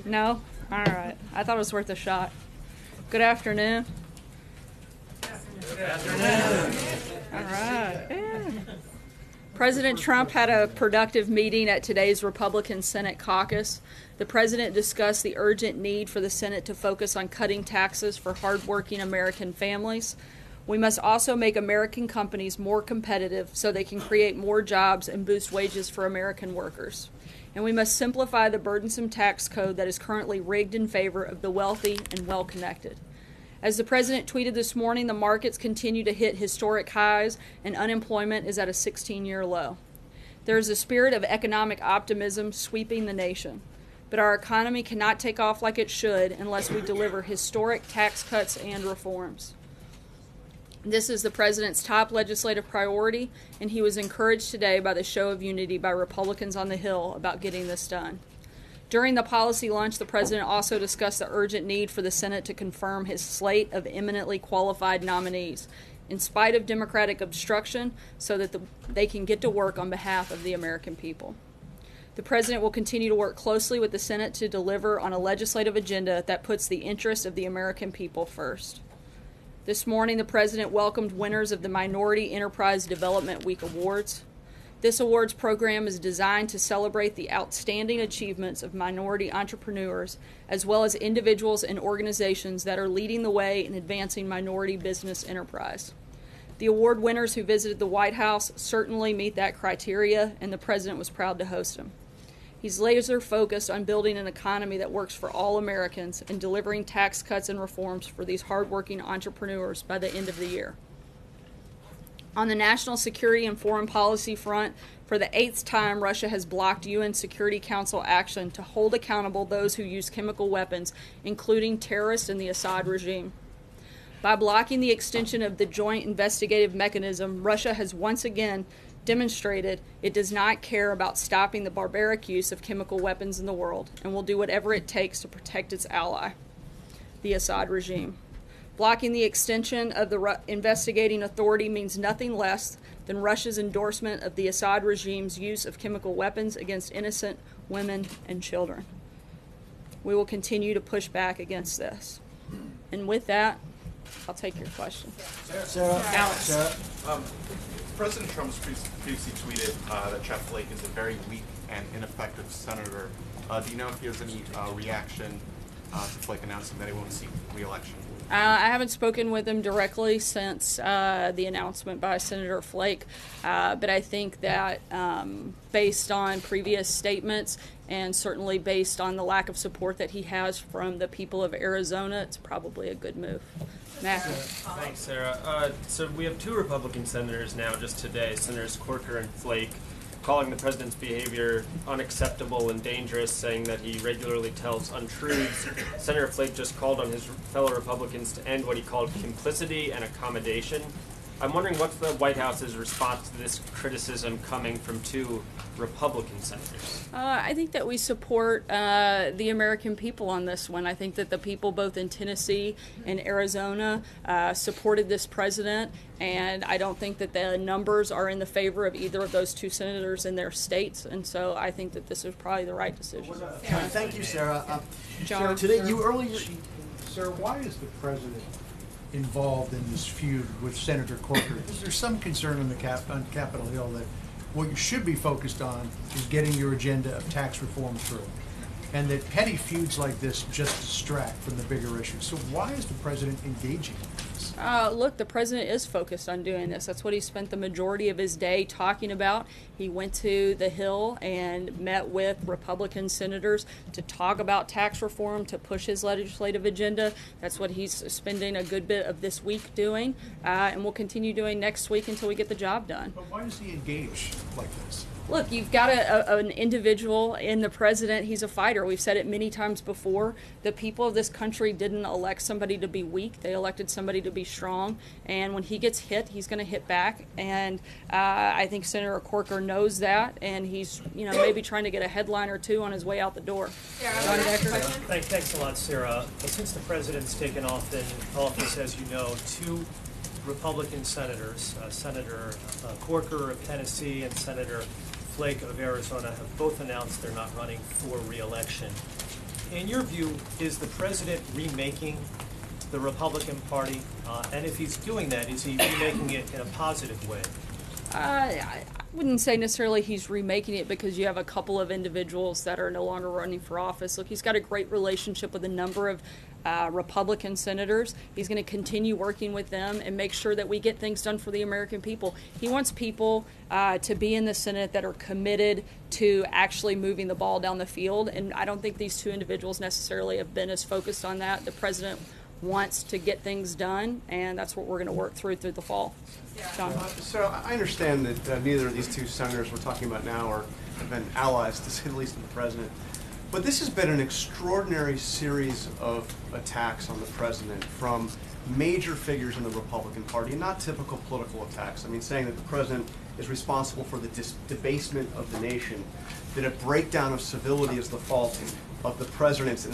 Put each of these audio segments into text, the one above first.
No? All right. I thought it was worth a shot. Good afternoon. Good afternoon. All right. Yeah. President Trump had a productive meeting at today's Republican Senate caucus. The president discussed the urgent need for the Senate to focus on cutting taxes for hardworking American families. We must also make American companies more competitive so they can create more jobs and boost wages for American workers. And we must simplify the burdensome tax code that is currently rigged in favor of the wealthy and well-connected. As the president tweeted this morning, the markets continue to hit historic highs and unemployment is at a 16-year low. There is a spirit of economic optimism sweeping the nation. But our economy cannot take off like it should unless we deliver historic tax cuts and reforms. This is the president's top legislative priority, and he was encouraged today by the show of unity by Republicans on the Hill about getting this done. During the policy lunch, the president also discussed the urgent need for the Senate to confirm his slate of eminently qualified nominees, in spite of Democratic obstruction, so that they can get to work on behalf of the American people. The president will continue to work closely with the Senate to deliver on a legislative agenda that puts the interest of the American people first. This morning, the president welcomed winners of the Minority Enterprise Development Week Awards. This awards program is designed to celebrate the outstanding achievements of minority entrepreneurs, as well as individuals and organizations that are leading the way in advancing minority business enterprise. The award winners who visited the White House certainly meet that criteria, and the president was proud to host them. He's laser focused on building an economy that works for all Americans and delivering tax cuts and reforms for these hardworking entrepreneurs by the end of the year. On the national security and foreign policy front, for the 8th time, Russia has blocked UN Security Council action to hold accountable those who use chemical weapons, including terrorists in the Assad regime. By blocking the extension of the joint investigative mechanism, Russia has once again demonstrated it does not care about stopping the barbaric use of chemical weapons in the world and will do whatever it takes to protect its ally, the Assad regime. Blocking the extension of the investigating authority means nothing less than Russia's endorsement of the Assad regime's use of chemical weapons against innocent women and children. We will continue to push back against this. And with that, I'll take your question. Sarah. Alex. President Trump previously tweeted that Jeff Flake is a very weak and ineffective senator. Do you know if he has any reaction to Flake announcing that he won't seek re-election? I haven't spoken with him directly since the announcement by Senator Flake, but I think that based on previous statements and certainly based on the lack of support that he has from the people of Arizona, it's probably a good move. Matthew. Thanks, Sarah. So we have two Republican senators now just today, Senators Corker and Flake, calling the president's behavior unacceptable and dangerous, saying that he regularly tells untruths. Senator Flake just called on his fellow Republicans to end what he called complicity and accommodation. I'm wondering what's the White House's response to this criticism coming from two Republican senators? I think that we support the American people on this one. I think that the people both in Tennessee and Arizona supported this president, and I don't think that the numbers are in the favor of either of those two senators in their states, and so I think that this is probably the right decision. Thank you, Sarah. John. Today, you earlier... Sir, why is the president involved in this feud with Senator Corker? Is there some concern on Capitol Hill that what you should be focused on is getting your agenda of tax reform through, and that petty feuds like this just distract from the bigger issues? So why is the president engaging in this? Look, the president is focused on doing this. That's what he spent the majority of his day talking about. He went to the Hill and met with Republican senators to talk about tax reform, to push his legislative agenda. That's what he's spending a good bit of this week doing, and will continue doing next week until we get the job done. But why does he engage like this? Look, you've got an individual in the president. He's a fighter. We've said it many times before. The people of this country didn't elect somebody to be weak. They elected somebody to be strong. And when he gets hit, he's going to hit back. And I think Senator Corker knows that. And he's, maybe trying to get a headline or two on his way out the door. John Decker. Thanks a lot, Sarah. Since the president's taken off in office, as you know, two Republican senators, Senator Corker of Tennessee and Senator Flake of Arizona, have both announced they're not running for re-election In your view, is the president remaking the Republican Party? And if he's doing that, is he remaking it in a positive way? I wouldn't say necessarily he's remaking it, because you have a couple of individuals that are no longer running for office. Look, he's got a great relationship with a number of Republican senators. He's going to continue working with them and make sure that we get things done for the American people. He wants people to be in the Senate that are committed to actually moving the ball down the field, and I don't think these two individuals necessarily have been as focused on that. The president wants to get things done, and that's what we're going to work through the fall. John? So I understand that neither of these two senators we're talking about now have been allies, to say the least, of the president. But this has been an extraordinary series of attacks on the president from major figures in the Republican Party, and not typical political attacks. I mean, saying that the president is responsible for the debasement of the nation, that a breakdown of civility is the fault of the president,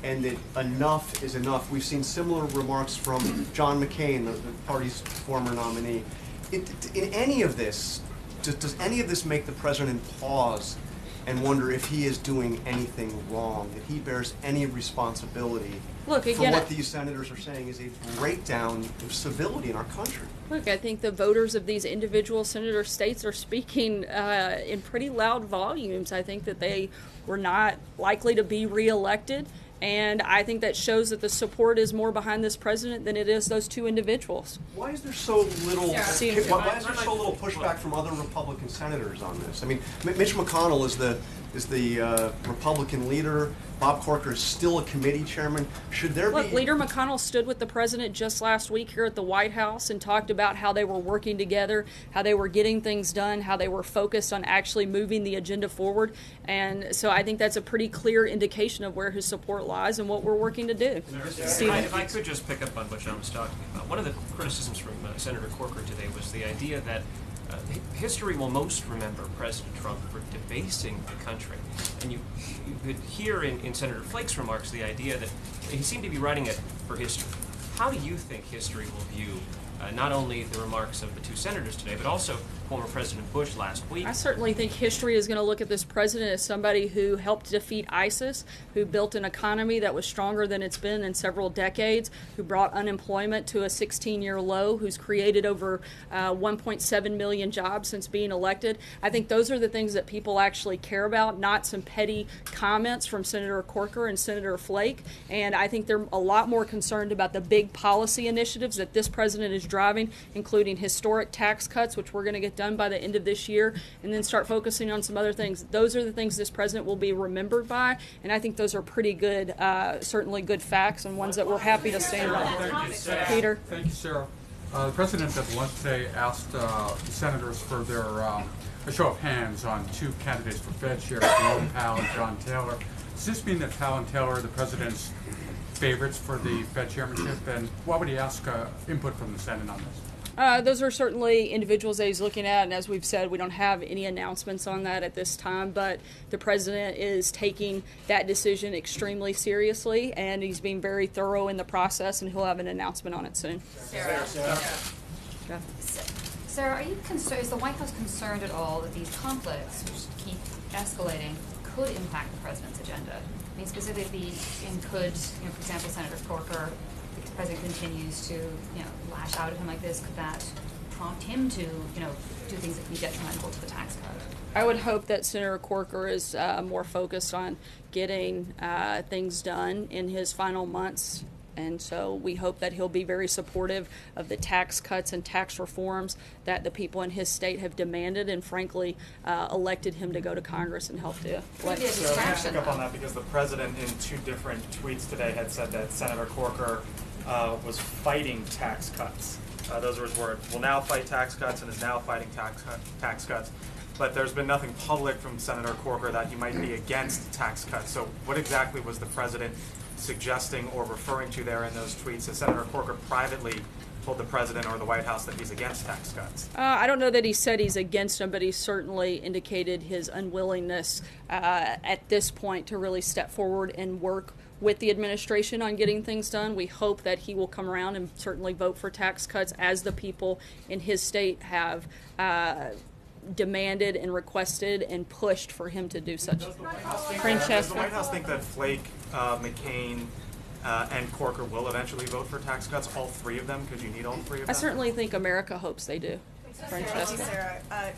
and that enough is enough. We've seen similar remarks from John McCain, the party's former nominee. In any of this, does any of this make the president pause and wonder if he is doing anything wrong, that he bears any responsibility for what these senators are saying is a breakdown of civility in our country? Look, I think the voters of these individual senator states are speaking in pretty loud volumes. I think that they were not likely to be reelected, and I think that shows that the support is more behind this president than it is those two individuals. Why is there so little? Why is there so little pushback from other Republican senators on this? I mean, Mitch McConnell is the Republican leader. Bob Corker is still a committee chairman. Should there Look, be? Leader McConnell stood with the president just last week here at the White House and talked about how they were working together, how they were getting things done, how they were focused on actually moving the agenda forward. And so I think that's a pretty clear indication of where his support lies and what we're working to do. If I could just pick up on what John was talking about, one of the criticisms from Senator Corker today was the idea that history will most remember President Trump for debasing the country. And you could hear in Senator Flake's remarks the idea that he seemed to be writing it for history. How do you think history will view not only the remarks of the two senators today, but also former President Bush last week? I certainly think history is going to look at this president as somebody who helped defeat ISIS, who built an economy that was stronger than it's been in several decades, who brought unemployment to a 16-year low, who's created over 1.7 million jobs since being elected. I think those are the things that people actually care about, not some petty comments from Senator Corker and Senator Flake. And I think they're a lot more concerned about the big policy initiatives that this president is driving, including historic tax cuts, which we're going to get done by the end of this year, and then start focusing on some other things. Those are the things this president will be remembered by, and I think those are pretty good, certainly good facts, and ones that we're happy to stand on. Peter? Thank you, Sarah. The president at lunch today asked the senators for their a show of hands on two candidates for Fed chair, Jerome Powell and John Taylor. Does this mean that Powell and Taylor are the president's favorites for the Fed chairmanship, and what would he ask input from the Senate on this? Those are certainly individuals that he's looking at, and as we've said, we don't have any announcements on that at this time, but the president is taking that decision extremely seriously, and he's being very thorough in the process, and he'll have an announcement on it soon. Sarah. Yeah. Sarah, are you concerned, is the White House concerned at all that these conflicts, which keep escalating, could impact the president's agenda? I mean, specifically, could, for example, Senator Corker, if the president continues to, lash out at him like this, could that prompt him to, do things that can be detrimental to the tax cut? I would hope that Senator Corker is more focused on getting things done in his final months. And so we hope that he'll be very supportive of the tax cuts and tax reforms that the people in his state have demanded and, frankly, elected him to go to Congress and help do. So I want to pick up on that because the president in two different tweets today had said that Senator Corker was fighting tax cuts. Those were his words. Will now fight tax cuts and is now fighting tax cuts. But there's been nothing public from Senator Corker that he might be against tax cuts. So what exactly was the president suggesting or referring to there in those tweets? Has Senator Corker privately told the president or the White House that he's against tax cuts? I don't know that he said he's against them, but he certainly indicated his unwillingness at this point to really step forward and work with the administration on getting things done. We hope that he will come around and certainly vote for tax cuts, as the people in his state have demanded and requested and pushed for him to do such. Does the White House Francesca. think that Flake, McCain, and Corker will eventually vote for tax cuts? All three of them? Because you need all three of I them? certainly think America hopes they do. Thank you, Francesca. Sarah.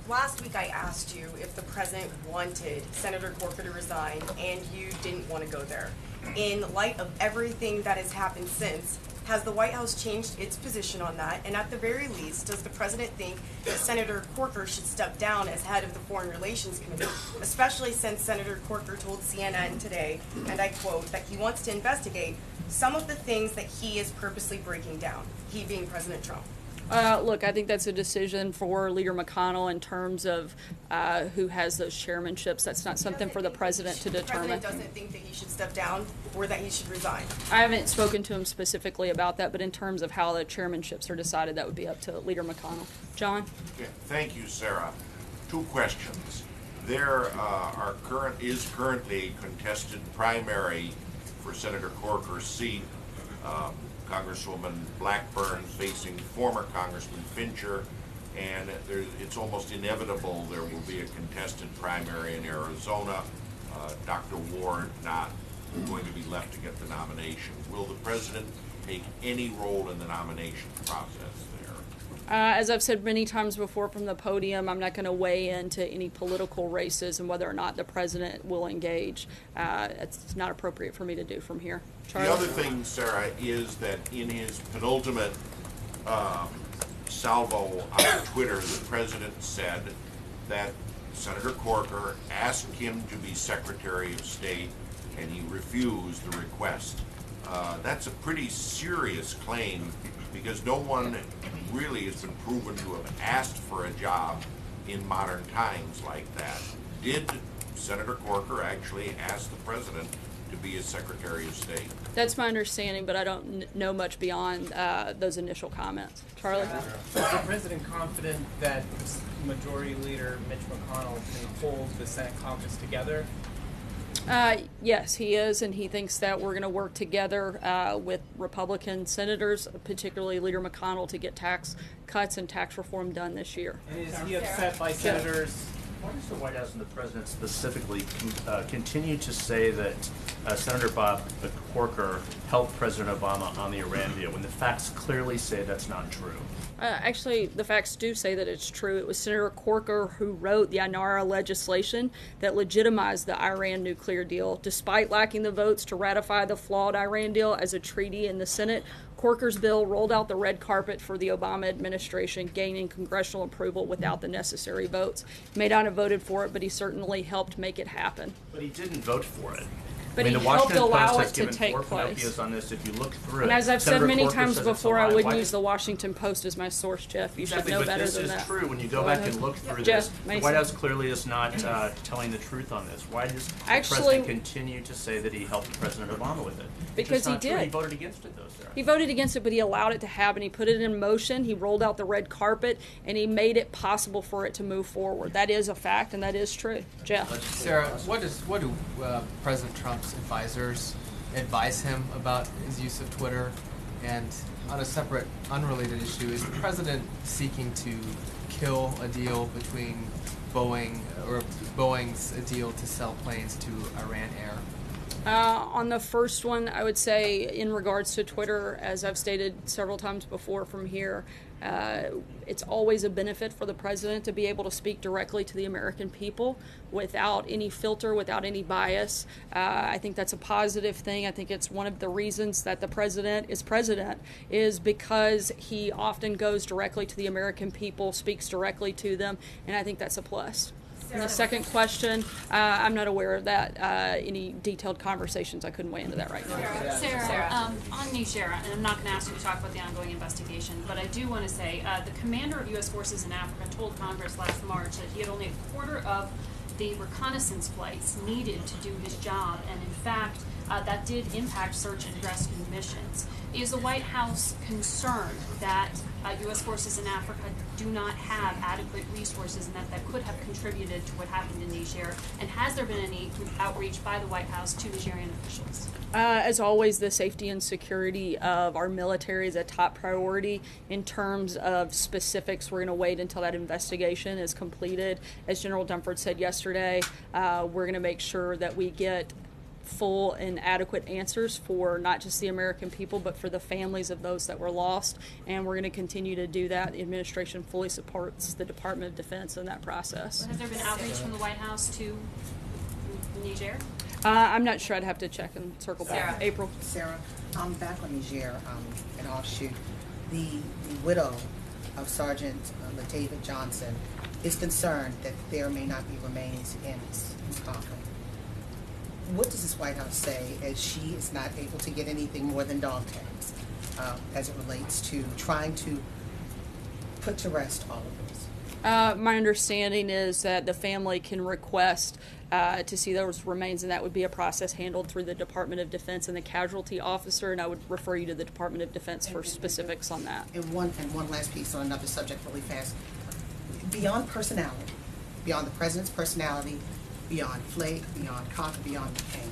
Last week I asked you if the president wanted Senator Corker to resign, and you didn't want to go there. In light of everything that has happened since, has the White House changed its position on that? And at the very least, does the president think that Senator Corker should step down as head of the Foreign Relations Committee, especially since Senator Corker told CNN today, and I quote, that he wants to investigate some of the things that he is purposely breaking down, he being President Trump? Look, I think that's a decision for Leader McConnell in terms of who has those chairmanships. That's not something for the president to determine. The president doesn't think that he should step down or that he should resign? I haven't spoken to him specifically about that, but in terms of how the chairmanships are decided, that would be up to Leader McConnell. John? Okay, thank you, Sarah. Two questions. There is currently a contested primary for Senator Corker's seat. Congresswoman Blackburn facing former Congressman Fincher, and it's almost inevitable there will be a contested primary in Arizona. Dr. Ward not going to be left to get the nomination. Will the president take any role in the nomination process there? As I've said many times before from the podium, I'm not going to weigh into any political races and whether or not the president will engage. It's not appropriate for me to do from here. Charlie? The other thing, Sarah, is that in his penultimate salvo on Twitter, the president said that Senator Corker asked him to be Secretary of State and he refused the request. That's a pretty serious claim because no one really has been proven to have asked for a job in modern times like that. Did Senator Corker actually ask the president to be his Secretary of State? That's my understanding, but I don't know much beyond those initial comments. Charlie? Is the president confident that Majority Leader Mitch McConnell can hold the Senate caucus together? Yes, he is, and he thinks that we're going to work together with Republican senators, particularly Leader McConnell, to get tax cuts and tax reform done this year. And is he upset by senators? Why does the White House and the president specifically continue to say that Senator Bob Corker helped President Obama on the Iran deal when the facts clearly say that's not true? Actually, the facts do say that it's true. It was Senator Corker who wrote the INARA legislation that legitimized the Iran nuclear deal. Despite lacking the votes to ratify the flawed Iran deal as a treaty in the Senate, Corker's bill rolled out the red carpet for the Obama administration, gaining congressional approval without the necessary votes. He may not have voted for it, but he certainly helped make it happen. But he didn't vote for it. But I mean, he the Washington helped allow Post it has to given take 4 place. Pinocchios on this. If you look through And it, as I've Senator said many Corker times says it's a before, I lie. wouldn't Why use the Washington Post as my source, Jeff. You Exactly, should know but better this than is that. true. When you go back and look through Jeff this, the Mason. White House clearly is not telling the truth on this. Why does the Actually- president continue to say that he helped President Obama with it? Because It's just he not true. did. He voted against it, though, Sarah. He voted against it, but he allowed it to happen. He put it in motion. He rolled out the red carpet, and he made it possible for it to move forward. That is a fact, and that is true. Jeff? Sarah, what do President Trump's advisors advise him about his use of Twitter? And on a separate, unrelated issue, is the president seeking to kill a deal between Boeing, or Boeing's a deal to sell planes to Iran Air? On the first one, I would say in regards to Twitter, as I've stated several times before from here, it's always a benefit for the president to be able to speak directly to the American people without any filter, without any bias. I think that's a positive thing. I think it's one of the reasons that the president is because he often goes directly to the American people, speaks directly to them, and I think that's a plus. And the second question, I'm not aware of that, any detailed conversations. I couldn't weigh into that right now. Sarah, on New Shara, and I'm not going to ask you to talk about the ongoing investigation, but I do want to say the commander of U.S. forces in Africa told Congress last March that he had only a quarter of the reconnaissance flights needed to do his job, and in fact, that did impact search and rescue missions. Is the White House concerned that U.S. forces in Africa do not have adequate resources and that could have contributed to what happened in Niger? And has there been any outreach by the White House to Nigerian officials? As always, the safety and security of our military is a top priority. In terms of specifics, we're going to wait until that investigation is completed. As General Dunford said yesterday, we're going to make sure that we get full and adequate answers for not just the American people, but for the families of those that were lost. And we're going to continue to do that. The administration fully supports the Department of Defense in that process. Has there been outreach from the White House to Niger? I'm not sure. I'd have to check and circle back. April. Sarah, back on Niger, an offshoot. The widow of Sergeant LaDavid Johnson is concerned that there may not be remains in Corker. What does this White House say as she is not able to get anything more than dog tags as it relates to trying to put to rest all of this? My understanding is that the family can request to see those remains, and that would be a process handled through the Department of Defense and the casualty officer, and I would refer you to the Department of Defense for specifics on that. And one last piece on another subject really fast. Beyond personality, beyond the president's personality, beyond Flake, beyond Corker, beyond McCain,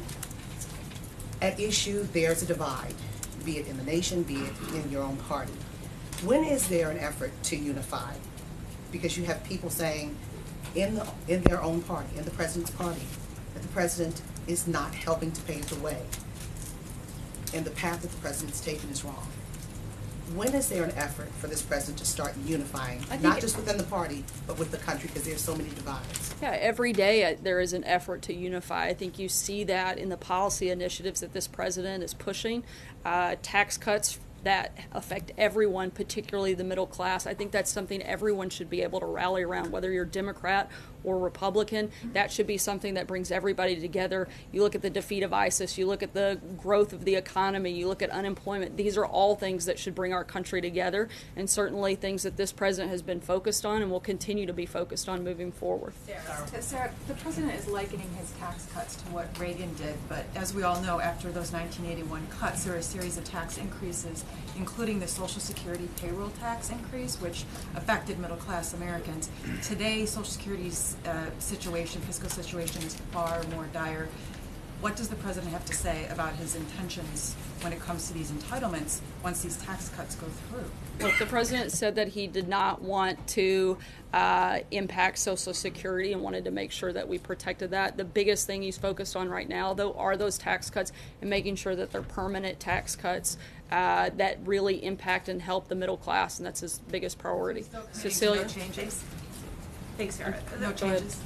at issue there's a divide, be it in the nation, be it in your own party. When is there an effort to unify? Because you have people saying in their own party, in the president's party, that the president is not helping to pave the way, and the path that the president's taken is wrong. When is there an effort for this president to start unifying, not just within the party, but with the country, because there's so many divides? Yeah, every day there is an effort to unify. I think you see that in the policy initiatives that this president is pushing. Tax cuts that affect everyone, particularly the middle class. I think that's something everyone should be able to rally around, whether you're Democrat or Republican. That should be something that brings everybody together. You look at the defeat of ISIS, you look at the growth of the economy, you look at unemployment. These are all things that should bring our country together, and certainly things that this president has been focused on and will continue to be focused on moving forward. Sarah, the president is likening his tax cuts to what Reagan did, but as we all know, after those 1981 cuts, there were a series of tax increases, including the Social Security payroll tax increase, which affected middle-class Americans. Today, Social Security's fiscal situation is far more dire. What does the president have to say about his intentions when it comes to these entitlements once these tax cuts go through? Look, the president said that he did not want to impact Social Security and wanted to make sure that we protected that. The biggest thing he's focused on right now, though, are those tax cuts and making sure that they're permanent tax cuts that really impact and help the middle class, and that's his biggest priority. Cecilia? No changes? Thanks, Sarah. No changes?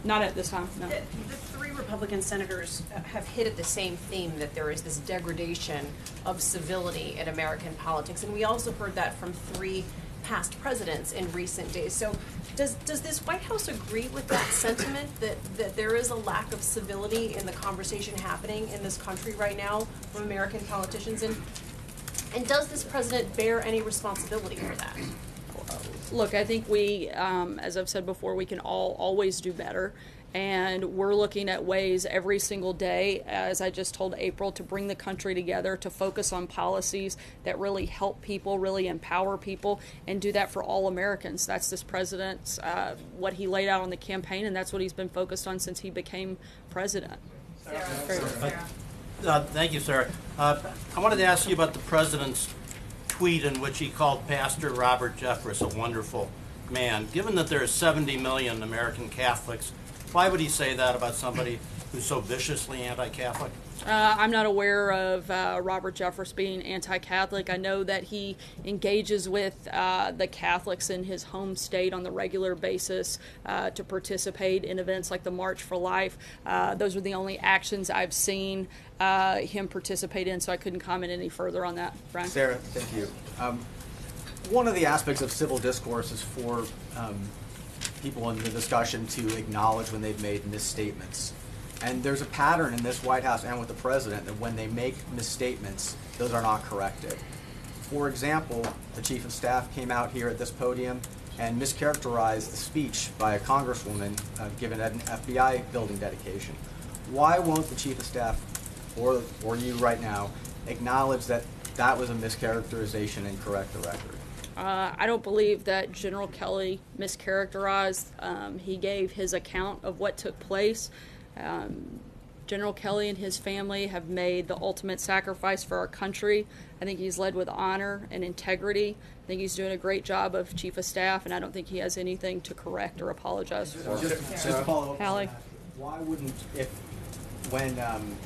Not at this time, no. The three Republican senators have hit at the same theme, that there is this degradation of civility in American politics, and we also heard that from three past presidents in recent days. So does this White House agree with that sentiment, that there is a lack of civility in the conversation happening in this country right now from American politicians, and does this president bear any responsibility for that? Look, I think we, as I've said before, we can always do better. And we're looking at ways every single day, as I just told April, to bring the country together, to focus on policies that really help people, really empower people, and do that for all Americans. That's this president's, what he laid out on the campaign, and that's what he's been focused on since he became president. Thank you, Sarah. I wanted to ask you about the president's tweet in which he called Pastor Robert Jeffress a wonderful man. Given that there are 70 million American Catholics, why would he say that about somebody who's so viciously anti-Catholic? I'm not aware of Robert Jeffress being anti-Catholic. I know that he engages with the Catholics in his home state on the regular basis to participate in events like the March for Life. Those are the only actions I've seen him participate in, so I couldn't comment any further on that. Brian? Sarah, thank you. One of the aspects of civil discourse is for people in the discussion to acknowledge when they've made misstatements. And there's a pattern in this White House and with the president that when they make misstatements, those are not corrected. For example, the chief of staff came out here at this podium and mischaracterized the speech by a congresswoman given at an FBI building dedication. Why won't the chief of staff or you right now acknowledge that that was a mischaracterization and correct the record? I don't believe that General Kelly mischaracterized. He gave his account of what took place. General Kelly and his family have made the ultimate sacrifice for our country. I think he's led with honor and integrity. I think he's doing a great job of Chief of Staff, and I don't think he has anything to correct or apologize for. Just to follow up, Hallie? Why wouldn't,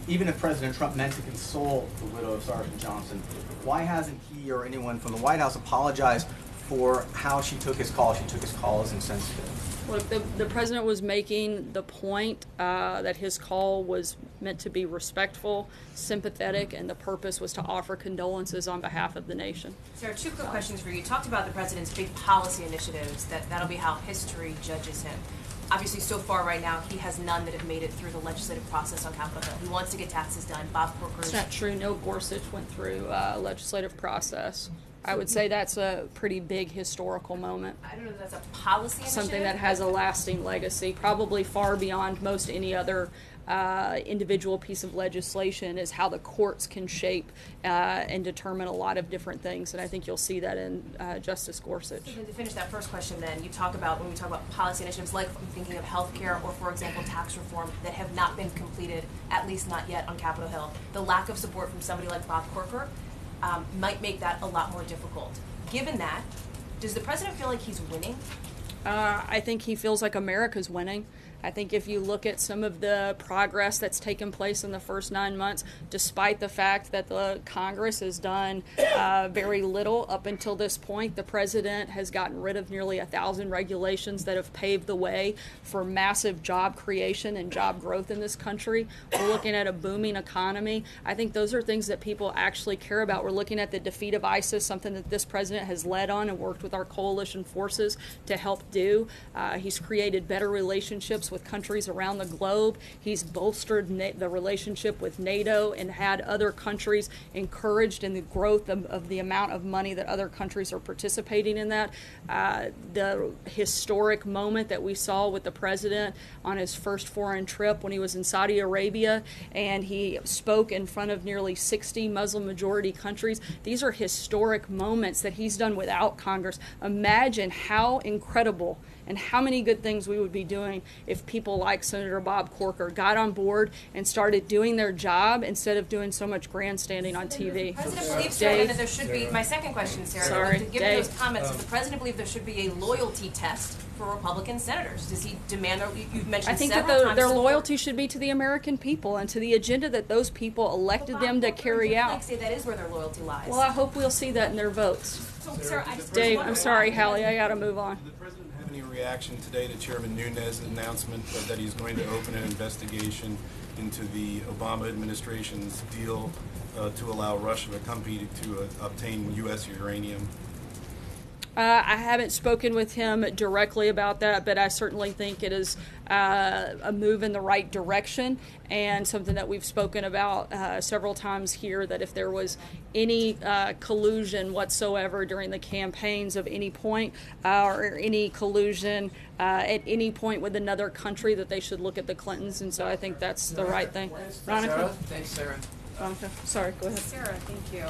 even if President Trump meant to console the widow of Sergeant Johnson, why hasn't he or anyone from the White House apologized for how she took his call? She took his call as insensitive. Look, the president was making the point that his call was meant to be respectful, sympathetic, and the purpose was to offer condolences on behalf of the nation. Sarah, two quick questions for you. You talked about the president's big policy initiatives, that'll be how history judges him. Obviously, so far right now, he has none that have made it through the legislative process on Capitol Hill. He wants to get taxes done. Bob Corker. It's not true. No Gorsuch went through a legislative process. I would say that's a pretty big historical moment. I don't know if that's a policy initiative. Something that has a lasting legacy, probably far beyond most any other individual piece of legislation, is how the courts can shape and determine a lot of different things. And I think you'll see that in Justice Gorsuch. So to finish that first question then, you talk about, when we talk about policy initiatives, like I'm thinking of healthcare or, for example, tax reform that have not been completed, at least not yet on Capitol Hill. The lack of support from somebody like Bob Corker might make that a lot more difficult. Given that, does the president feel like he's winning? I think he feels like America's winning. I think if you look at some of the progress that's taken place in the first 9 months, despite the fact that the Congress has done very little up until this point, the president has gotten rid of nearly 1,000 regulations that have paved the way for massive job creation and job growth in this country. We're looking at a booming economy. I think those are things that people actually care about. We're looking at the defeat of ISIS, something that this president has led on and worked with our coalition forces to help do. He's created better relationships with countries around the globe. He's bolstered the relationship with NATO and had other countries encouraged in the growth of the amount of money that other countries are participating in that. The historic moment that we saw with the president on his first foreign trip when he was in Saudi Arabia and he spoke in front of nearly 60 Muslim majority countries. These are historic moments that he's done without Congress. Imagine how incredible and how many good things we would be doing if people like Senator Bob Corker got on board and started doing their job instead of doing so much grandstanding on TV. The president believes, Sarah, that there should be, my second question, Sarah, Sorry, given those comments, does the president believe there should be a loyalty test for Republican senators? Does he demand, you've mentioned I think several that times their support. loyalty should be to the American people and to the agenda that those people elected them to carry out. Flake say that is where their loyalty lies. Well, I hope we'll see that in their votes. So, Sarah, I just Dave, I'm sorry, Hallie, I gotta move on. Have any reaction today to Chairman Nunes' announcement that he's going to open an investigation into the Obama administration's deal to allow Russia to compete to obtain U.S. uranium? I haven't spoken with him directly about that, but I certainly think it is a move in the right direction and something that we've spoken about several times here, that if there was any collusion whatsoever during the campaigns of any point or any collusion at any point with another country, that they should look at the Clintons, and so I think that's the right thing. Veronica? Thanks, Sarah. Veronica? Sorry, go ahead. Sarah, thank you.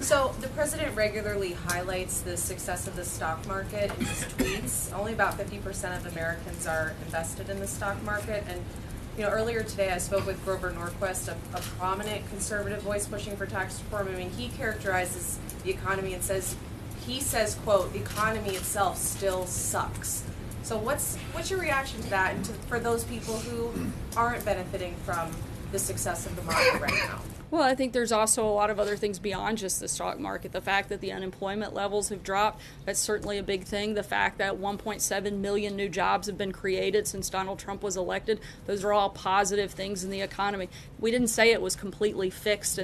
So the president regularly highlights the success of the stock market in his tweets. Only about 50% of Americans are invested in the stock market. And earlier today I spoke with Grover Norquist, a prominent conservative voice pushing for tax reform. I mean, he characterizes the economy and says, quote, the economy itself still sucks. So what's your reaction to that, and for those people who aren't benefiting from the success of the market right now? Well, I think there's also a lot of other things beyond just the stock market. The fact that the unemployment levels have dropped, that's certainly a big thing. The fact that 1.7 million new jobs have been created since Donald Trump was elected, those are all positive things in the economy. We didn't say it was completely fixed,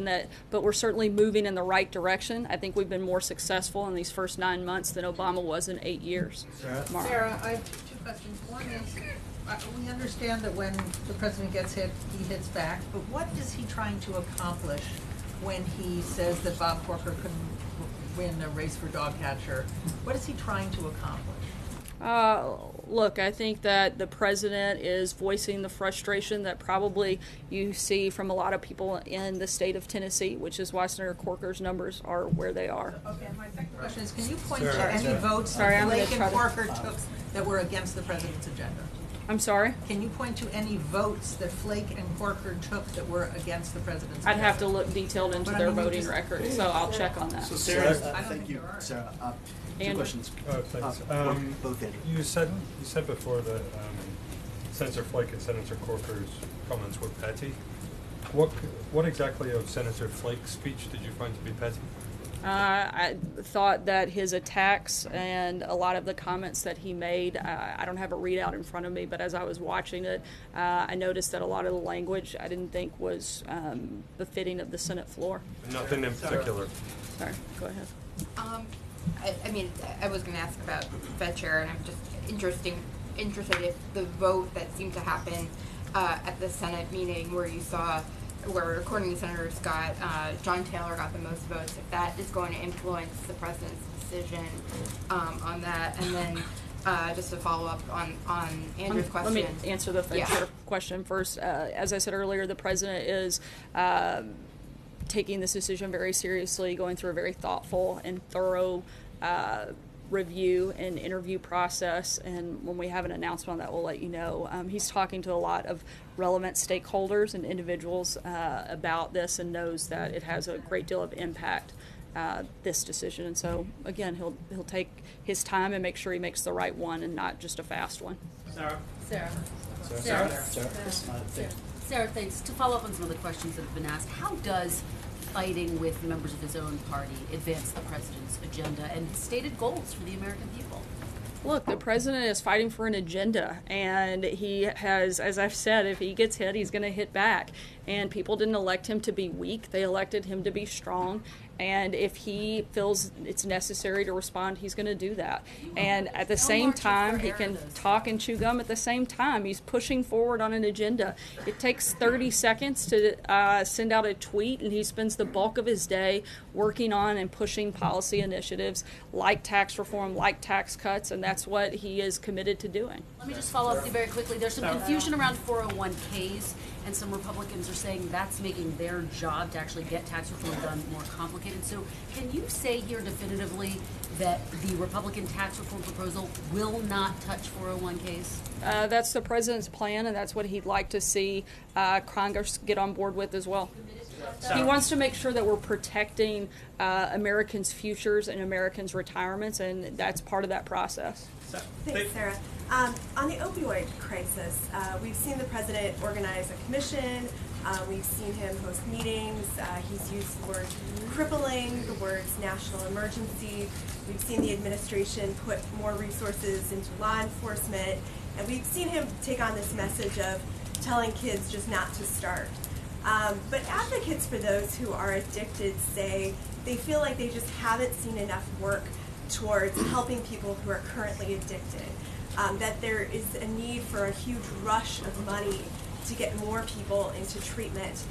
but we're certainly moving in the right direction. I think we've been more successful in these first 9 months than Obama was in 8 years. Sarah, I have two questions. One is, we understand that when the president gets hit, he hits back, but what is he trying to accomplish when he says that Bob Corker couldn't win a race for dog catcher? What is he trying to accomplish? Look, I think that the president is voicing the frustration that probably you see from a lot of people in the state of Tennessee, which is why Senator Corker's numbers are where they are. Okay, my second question is, can you point to any votes Sorry, I'm that gonna Flake try and to- Corker took that were against the president's agenda? I'm sorry? Can you point to any votes that Flake and Corker took that were against the president's I'd agenda? have to look detailed into But I their mean, you voting just- record, so I'll check on that. So Sarah, I don't thank you, Sarah. Two Andrew. questions. Thanks. Both Andrew. You said before that Senator Flake and Senator Corker's comments were petty. What exactly of Senator Flake's speech did you find to be petty? I thought that his attacks and a lot of the comments that he made, I don't have a readout in front of me, but as I was watching it, I noticed that a lot of the language I didn't think was befitting of the Senate floor. Nothing in particular. Sorry, go ahead. I mean, I was going to ask about Fed Chair, and I'm just interested if the vote that seemed to happen at the Senate meeting where you saw, where according to Senator Scott, John Taylor got the most votes, if that is going to influence the president's decision on that. And then just to follow up on Andrew's question. Let me answer the Fed Chair question first. As I said earlier, the president is taking this decision very seriously, going through a very thoughtful and thorough review and interview process, and when we have an announcement on that, we'll let you know. He's talking to a lot of relevant stakeholders and individuals about this, and knows that it has a great deal of impact, this decision. And so again, he'll take his time and make sure he makes the right one and not just a fast one. Sarah, thanks. To follow up on some of the questions that have been asked, how does fighting with members of his own party advance the president's agenda and his stated goals for the American people? Look, the president is fighting for an agenda, and he has, as I've said, if he gets hit, he's going to hit back. And people didn't elect him to be weak. They elected him to be strong. And if he feels it's necessary to respond, he's going to do that. And at the same time, he can talk and chew gum at the same time. He's pushing forward on an agenda. It takes 30 seconds to send out a tweet, and he spends the bulk of his day working on and pushing policy initiatives like tax reform, like tax cuts, and that's what he is committed to doing. Let me just follow up with you very quickly. There's some confusion around 401ks, and some Republicans are saying that's making their job to actually get tax reform done more complicated. So can you say here definitively that the Republican tax reform proposal will not touch 401ks? That's the president's plan, and that's what he'd like to see Congress get on board with as well. He wants to make sure that we're protecting Americans' futures and Americans' retirements, and that's part of that process. Thanks, Sarah. On the opioid crisis, we've seen the president organize a commission. We've seen him host meetings. He's used the word crippling, the words national emergency. We've seen the administration put more resources into law enforcement. And we've seen him take on this message of telling kids just not to start. But advocates for those who are addicted say they feel like they just haven't seen enough work towards helping people who are currently addicted. That there is a need for a huge rush of money to get more people into treatment.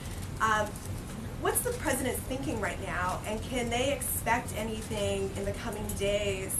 What's the president thinking right now, and can they expect anything in the coming days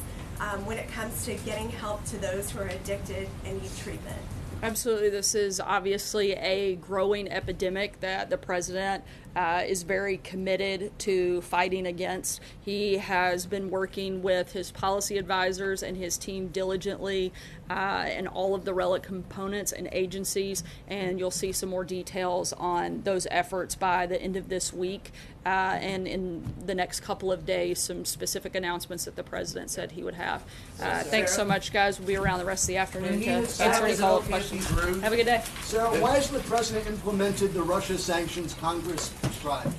when it comes to getting help to those who are addicted and need treatment? Absolutely. This is obviously a growing epidemic that the president is very committed to fighting against. He has been working with his policy advisors and his team diligently and all of the relevant components and agencies, and you'll see some more details on those efforts by the end of this week, and in the next couple of days, some specific announcements that the president said he would have. Thanks so much, guys. We'll be around the rest of the afternoon to answer any follow-up questions. Have a good day. Sarah, why hasn't the president implemented the Russia sanctions Congress prescribed?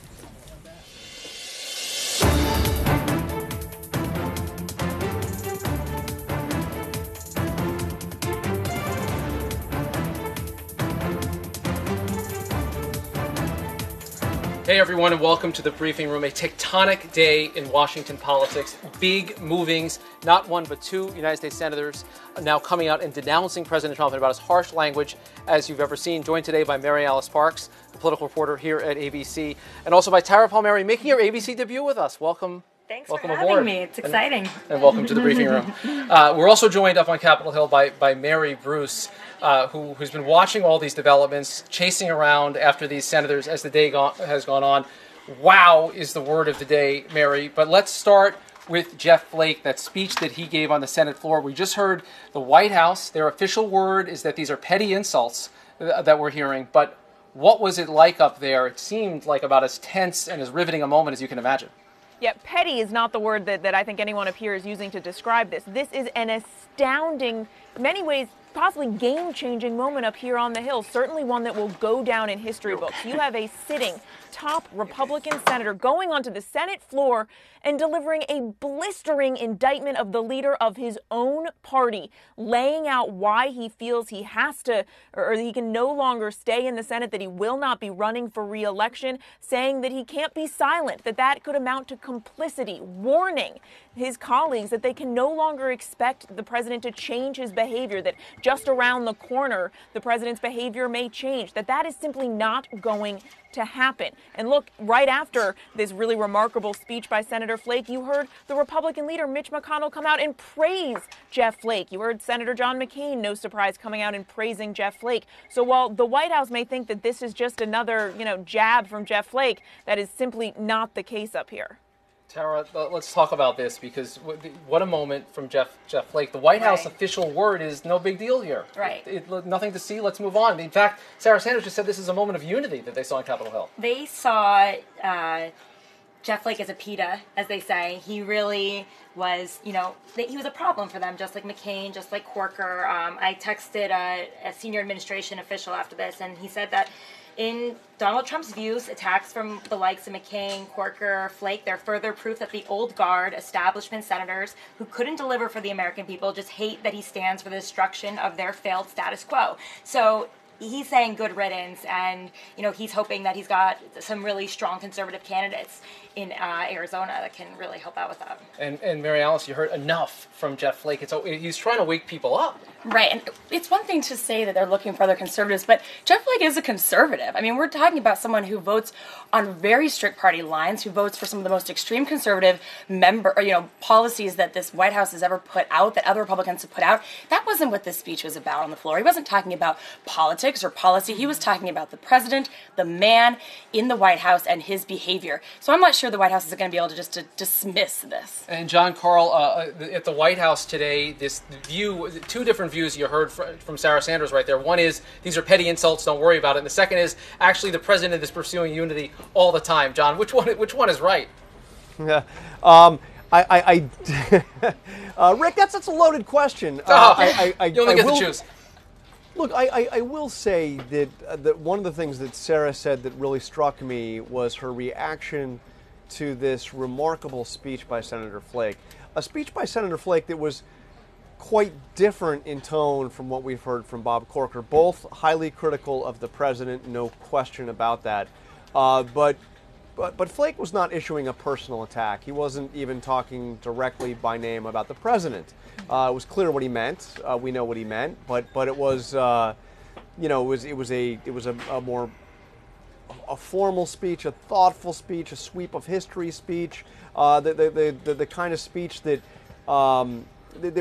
Hey everyone, and welcome to the briefing room. A tectonic day in Washington politics. Big movings, not one but two United States senators now coming out and denouncing President Trump in about as harsh language as you've ever seen. Joined today by Mary Alice Parks, a political reporter here at ABC, and also by Tara Palmieri, making your ABC debut with us. Welcome Thanks welcome for aboard. having me. It's exciting. And welcome to the briefing room. We're also joined up on Capitol Hill by Mary Bruce, who's been watching all these developments, chasing around after these senators as the day has gone on. Wow is the word of the day, Mary. But let's start with Jeff Flake, that speech that he gave on the Senate floor. We just heard the White House. Their official word is that these are petty insults that we're hearing. But what was it like up there? It seemed like about as tense and as riveting a moment as you can imagine. Yeah, petty is not the word that I think anyone up here is using to describe this. This is an astounding, in many ways, possibly game-changing moment up here on the Hill, certainly one that will go down in history books. You have a sitting top Republican senator going onto the Senate floor and delivering a blistering indictment of the leader of his own party, laying out why he feels he has to, or he can no longer stay in the Senate, that he will not be running for re-election, saying that he can't be silent, that could amount to complicity, warning his colleagues that they can no longer expect the president to change his behavior, that just around the corner the president's behavior may change, that is simply not going to happen. And look, right after this really remarkable speech by Senator Flake, you heard the Republican leader Mitch McConnell come out and praise Jeff Flake. You heard Senator John McCain, no surprise, coming out and praising Jeff Flake. So while the White House may think that this is just another, jab from Jeff Flake, that is simply not the case up here. Tara, let's talk about this, because what a moment from Jeff Flake. The White House official word is no big deal here. Right. Nothing to see. Let's move on. In fact, Sarah Sanders just said this is a moment of unity that they saw on Capitol Hill. They saw Jeff Flake as a PETA, as they say. He really was, he was a problem for them, just like McCain, just like Corker. I texted a senior administration official after this, and he said that in Donald Trump's views, attacks from the likes of McCain, Corker, Flake, they're further proof that the old guard, establishment senators who couldn't deliver for the American people just hate that he stands for the destruction of their failed status quo. So he's saying good riddance, and he's hoping that he's got some really strong conservative candidates in Arizona that can really help out with that. And Mary Alice, you heard enough from Jeff Flake. He's trying to wake people up. Right, and it's one thing to say that they're looking for other conservatives, but Jeff Flake is a conservative. I mean, we're talking about someone who votes on very strict party lines, who votes for some of the most extreme conservative policies that this White House has ever put out, that other Republicans have put out. That wasn't what this speech was about on the floor. He wasn't talking about politics or policy. He was talking about the president, the man in the White House, and his behavior. So I'm not sure the White House is going to be able to just dismiss this. And John Carl, at the White House today, this view, two different views you heard from Sarah Sanders right there. One is, these are petty insults, don't worry about it. And the second is, actually the president is pursuing unity all the time. John, which one is right? Yeah. Rick, that's a loaded question. You only get to choose. Look, I will say that one of the things that Sarah said that really struck me was her reaction to this remarkable speech by Senator Flake. A speech by Senator Flake that was quite different in tone from what we've heard from Bob Corker. Both highly critical of the president, no question about that. But Flake was not issuing a personal attack. He wasn't even talking directly by name about the president. It was clear what he meant. We know what he meant, but it was, it was a more formal speech, a thoughtful speech, a sweep of history speech, the kind of speech that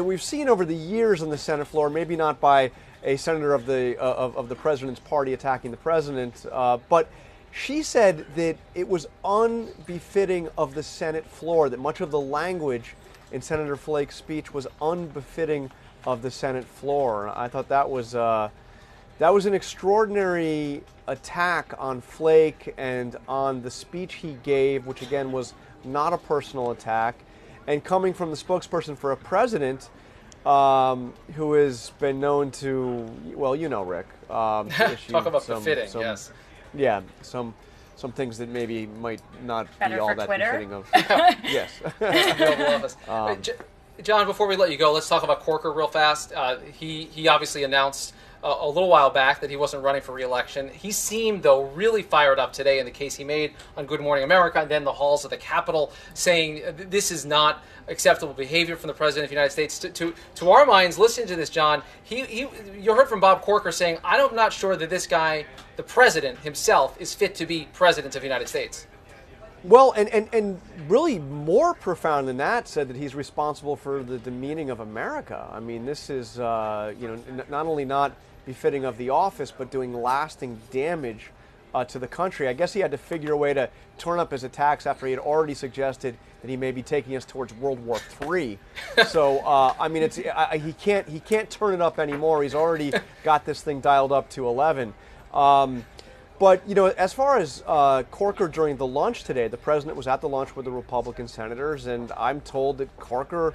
we've seen over the years on the Senate floor. Maybe not by a senator of the president's party attacking the president, but she said that it was unbefitting of the Senate floor, that much of the language in Senator Flake's speech was unbefitting of the Senate floor. I thought that was an extraordinary attack on Flake and on the speech he gave, which again was not a personal attack, and coming from the spokesperson for a president who has been known to, well, Rick, talk about befitting, yes. Yeah, some things that maybe might not better be all for that Twitter. befitting of. Yes. John, before we let you go, let's talk about Corker real fast. He obviously announced a little while back that he wasn't running for re-election. He seemed, though, really fired up today in the case he made on Good Morning America and then the halls of the Capitol, saying this is not acceptable behavior from the President of the United States. To our minds, listen to this, John. You heard from Bob Corker saying, I'm not sure that this guy, the President himself, is fit to be President of the United States. Well, and really more profound than that, said that he's responsible for the demeaning of America. I mean, this is not only not befitting of the office, but doing lasting damage to the country. I guess he had to figure a way to turn up his attacks after he had already suggested that he may be taking us towards World War III. So I mean, he can't turn it up anymore. He's already got this thing dialed up to 11. But, as far as Corker during the lunch today, the president was at the lunch with the Republican senators, and I'm told that Corker,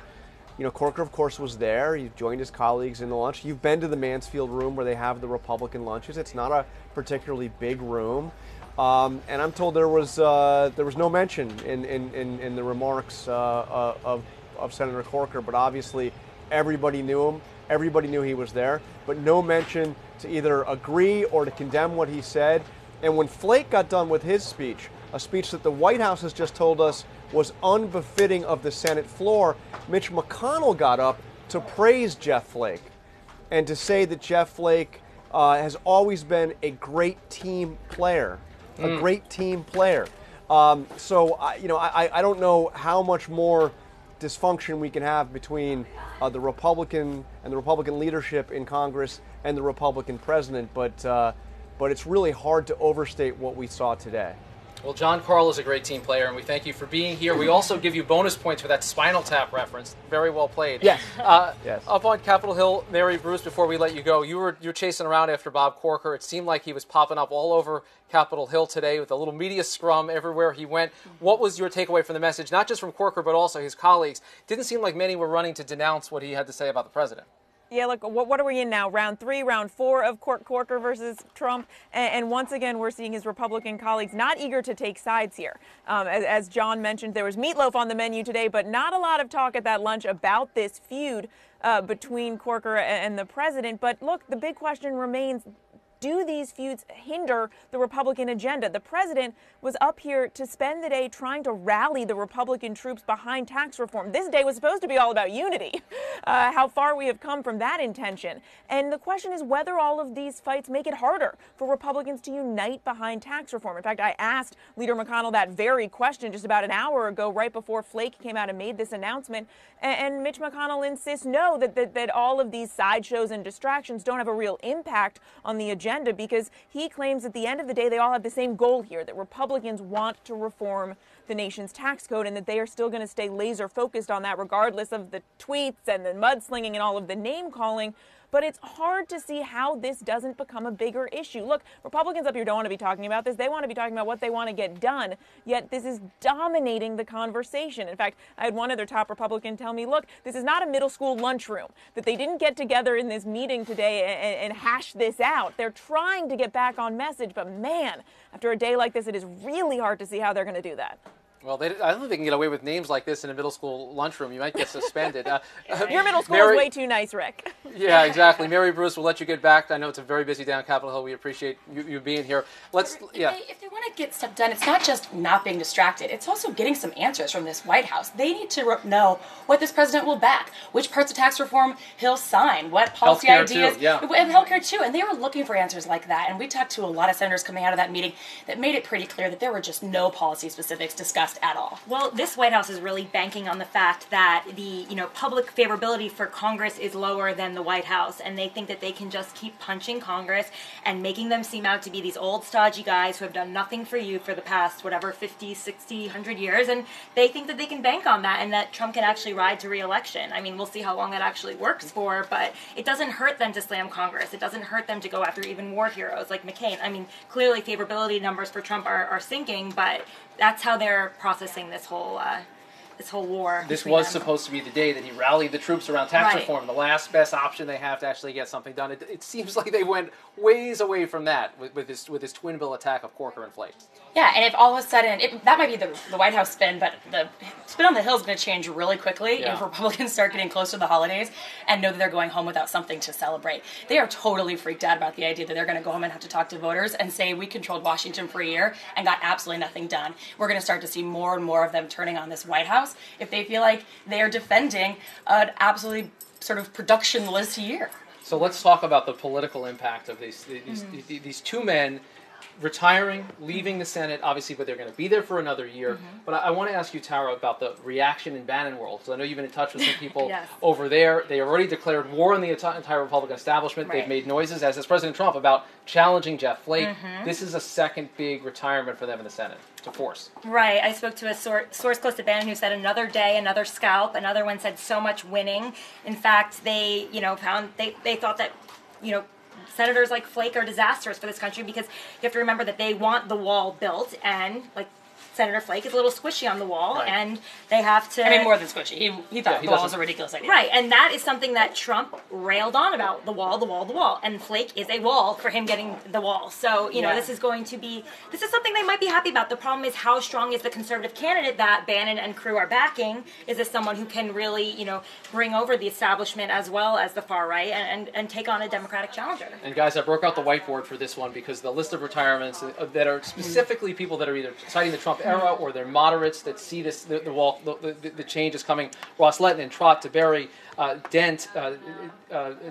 of course, was there. He joined his colleagues in the lunch. You've been to the Mansfield room where they have the Republican lunches. It's not a particularly big room. And I'm told there was no mention in the remarks of Senator Corker, but obviously everybody knew him. Everybody knew he was there, but no mention to either agree or to condemn what he said. And when Flake got done with his speech, a speech that the White House has just told us was unbefitting of the Senate floor, Mitch McConnell got up to praise Jeff Flake and to say that Jeff Flake has always been a great team player, a great team player. So I don't know how much more dysfunction we can have between the Republican leadership in Congress and the Republican president, but it's really hard to overstate what we saw today. Well, John Carl is a great team player, and we thank you for being here. We also give you bonus points for that Spinal Tap reference. Very well played. Yes. Yes. Up on Capitol Hill, Mary Bruce, before we let you go, you were chasing around after Bob Corker. It seemed like he was popping up all over Capitol Hill today with a little media scrum everywhere he went. What was your takeaway from the message, not just from Corker, but also his colleagues? Didn't seem like many were running to denounce what he had to say about the president. Yeah, look, what are we in now? Round 3, round 4 of Corker versus Trump. And once again, we're seeing his Republican colleagues not eager to take sides here. As John mentioned, there was meatloaf on the menu today, but not a lot of talk at that lunch about this feud between Corker and the president. But look, the big question remains, do these feuds hinder the Republican agenda? The president was up here to spend the day trying to rally the Republican troops behind tax reform. This day was supposed to be all about unity. How far we have come from that intention. And the question is whether all of these fights make it harder for Republicans to unite behind tax reform. In fact, I asked Leader McConnell that very question just about an hour ago, right before Flake came out and made this announcement. And Mitch McConnell insists no, that all of these sideshows and distractions don't have a real impact on the agenda, because he claims at the end of the day they all have the same goal here, that Republicans want to reform the nation's tax code and that they are still going to stay laser focused on that regardless of the tweets and the mudslinging and all of the name calling. But it's hard to see how this doesn't become a bigger issue. Look, Republicans up here don't want to be talking about this. They want to be talking about what they want to get done. Yet this is dominating the conversation. In fact, I had one other top Republican tell me, look, this is not a middle school lunchroom, that they didn't get together in this meeting today and hash this out. They're trying to get back on message. But man, after a day like this, it is really hard to see how they're going to do that. Well, I don't think they can get away with names like this in a middle school lunchroom. You might get suspended. Your middle school is way too nice, Rick. Yeah, exactly. Mary Bruce, we'll let you get back. I know it's a very busy day on Capitol Hill. We appreciate you being here. If they want to get stuff done, it's not just not being distracted. It's also getting some answers from this White House. They need to know what this president will back, which parts of tax reform he'll sign, what policy ideas, and healthcare too. And they were looking for answers like that. And we talked to a lot of senators coming out of that meeting that made it pretty clear that there were just no policy specifics discussed at all. Well, this White House is really banking on the fact that the public favorability for Congress is lower than the White House, and they think that they can just keep punching Congress and making them seem out to be these old stodgy guys who have done nothing for you for the past 50, 60, 100 years, and they think that they can bank on that and that Trump can actually ride to reelection. I mean, we'll see how long that actually works for, but it doesn't hurt them to slam Congress. It doesn't hurt them to go after even war heroes like McCain. I mean, clearly favorability numbers for Trump are sinking, but that's how they're processing this whole war. This was supposed to be the day that he rallied the troops around tax reform, the last best option they have to actually get something done. It seems like they went ways away from that with this twin bill attack of Corker and Flake. Yeah, and if all of a sudden, that might be the White House spin, but the spin on the Hill is going to change really quickly if Republicans start getting close to the holidays and know that they're going home without something to celebrate. They are totally freaked out about the idea that they're going to go home and have to talk to voters and say, we controlled Washington for a year and got absolutely nothing done. We're going to start to see more and more of them turning on this White House if they feel like they are defending an absolutely sort of productionless year. So let's talk about the political impact of these two men retiring, leaving the Senate, obviously, but they're going to be there for another year. But I want to ask you, Tara, about the reaction in Bannon world. So I know you've been in touch with some people Yes. over there. They already declared war on the entire Republican establishment. Right. They've made noises, as has President Trump, about challenging Jeff Flake. This is a second big retirement for them in the Senate to force. Right. I spoke to a source close to Bannon who said another day, another scalp. Another one said so much winning. In fact, they, found they thought that, senators like Flake are disastrous for this country because you have to remember that they want the wall built, and like Senator Flake is a little squishy on the wall, Right. and they have to. I mean, more than squishy. He thought the wall was a ridiculous idea. Right, and that is something that Trump railed on about, the wall, the wall, the wall. And Flake is a wall for him getting the wall. So, this is this is something they might be happy about. The problem is how strong is the conservative candidate that Bannon and crew are backing? Is this someone who can really, bring over the establishment as well as the far right and take on a Democratic challenger? And guys, I broke out the whiteboard for this one because the list of retirements that are specifically people that are either citing the Trump era or they're moderates that see this the wall the change is coming. Ross Letton, Trott, DeBerry, Dent,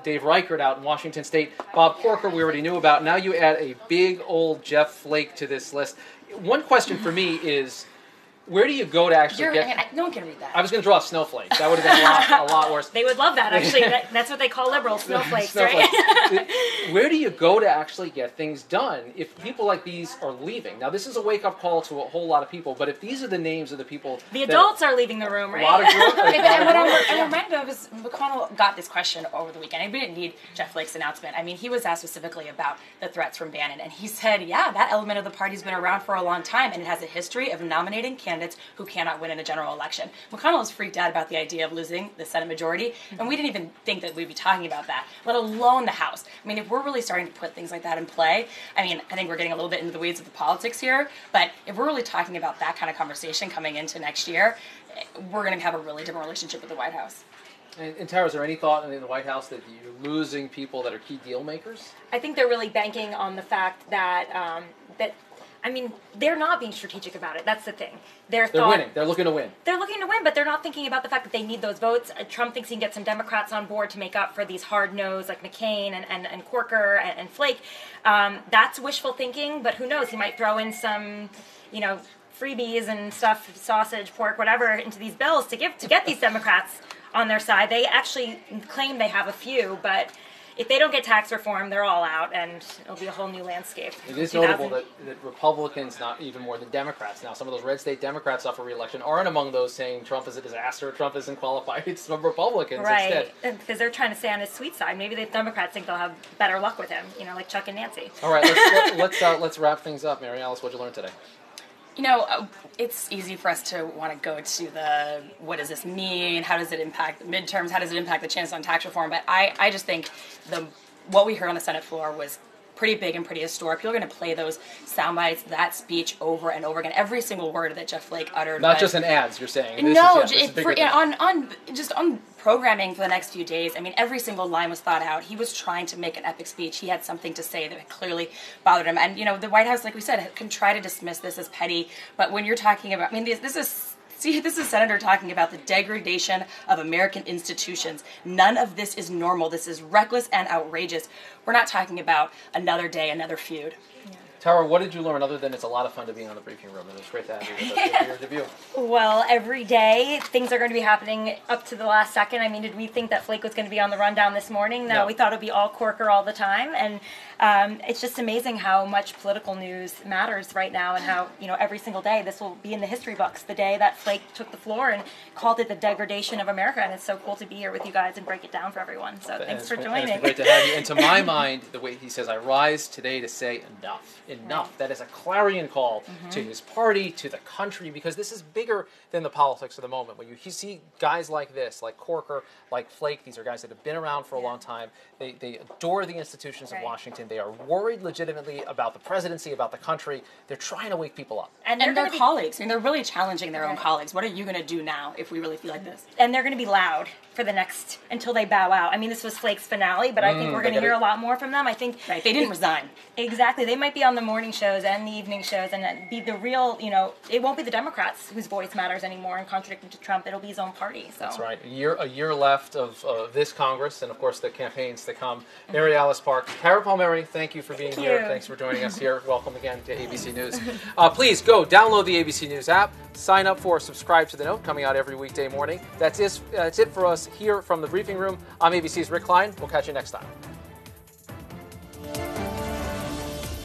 Dave Reichert out in Washington State, Bob Corker we already knew about. Now you add a big old Jeff Flake to this list. One question for me is, where do you go to actually get... No one can read that. I was going to draw a snowflake. That would have been a lot worse. They would love that, actually. That's what they call liberals, snowflakes, right? Where do you go to actually get things done if people like these are leaving? Now, this is a wake-up call to a whole lot of people, but if these are the names of the people... The adults are leaving the room, right? A lot of And what I'm reminded of is McConnell got this question over the weekend. We didn't need Jeff Flake's announcement. I mean, he was asked specifically about the threats from Bannon, and he said, yeah, that element of the party's been around for a long time, and it has a history of nominating candidates who cannot win in a general election. McConnell was freaked out about the idea of losing the Senate majority, and we didn't even think that we'd be talking about that, let alone the House. I mean, if we're really starting to put things like that in play, I think we're getting a little bit into the weeds of the politics here, but if we're really talking about that kind of conversation coming into next year, we're going to have a really different relationship with the White House. And Tara, is there any thought in the White House that you're losing people that are key deal makers? I think they're really banking on the fact that they're not being strategic about it. That's the thing. They're winning. They're looking to win. They're looking to win, but they're not thinking about the fact that they need those votes. Trump thinks he can get some Democrats on board to make up for these hard nose like McCain and Corker and Flake. That's wishful thinking, but who knows? He might throw in some, freebies and stuff, sausage, pork, whatever, into these bills to get these Democrats on their side. They actually claim they have a few, but if they don't get tax reform, they're all out, and it'll be a whole new landscape. It is notable that Republicans, not even more than Democrats, now some of those red state Democrats up for re-election aren't among those saying Trump is a disaster, Trump isn't qualified. It's some Republicans instead. Right, because they're trying to stay on his sweet side. Maybe the Democrats think they'll have better luck with him, like Chuck and Nancy. All right, let's wrap things up. Mary Alice, what'd you learn today? It's easy for us to want to go to the what does this mean? How does it impact the midterms? How does it impact the chance on tax reform? But I just think what we heard on the Senate floor was pretty big and pretty historic. People are going to play those sound bites, that speech over and over again. Every single word that Jeff Flake uttered. Not just in ads, you're saying. On programming for the next few days. I mean, every single line was thought out. He was trying to make an epic speech. He had something to say that clearly bothered him. And, the White House, like we said, can try to dismiss this as petty. But when you're talking about, this is Senator talking about the degradation of American institutions. None of this is normal. This is reckless and outrageous. We're not talking about another day, another feud. Tara, what did you learn other than it's a lot of fun to be in the briefing room, and it's great to have you with us for your debut? Well, every day things are going to be happening up to the last second. I mean, did we think that Flake was going to be on the rundown this morning? No. We thought it would be all Corker all the time, and it's just amazing how much political news matters right now, and how every single day this will be in the history books. The day that Flake took the floor and called it the degradation of America, and it's so cool to be here with you guys and break it down for everyone. So thanks for joining. It's great to have you. And to my mind, the way he says, "I rise today to say enough." Enough. Right. That is a clarion call to his party, to the country, because this is bigger than the politics of the moment. When you see guys like this, like Corker, like Flake, these are guys that have been around for a long time. They adore the institutions of Washington. They are worried legitimately about the presidency, about the country. They're trying to wake people up. And their colleagues. I mean, they're really challenging their own colleagues. What are you going to do now if we really feel like this? And they're going to be loud for the next, until they bow out. I mean, this was Flake's finale, but I think we're going to hear a lot more from them. I think they didn't resign. Exactly. They might be on the morning shows and the evening shows and be the real, it won't be the Democrats whose voice matters anymore and contradicting to Trump. It'll be his own party. So. That's right. A year left of this Congress and, of course, the campaigns to come. Mary Alice Park, Tara Palmieri, thank you for being here. Thanks for joining us here. Welcome again to ABC News. Please go download the ABC News app, sign up for Subscribe to the Note, coming out every weekday morning. That's it for us here from the briefing room. I'm ABC's Rick Klein. We'll catch you next time.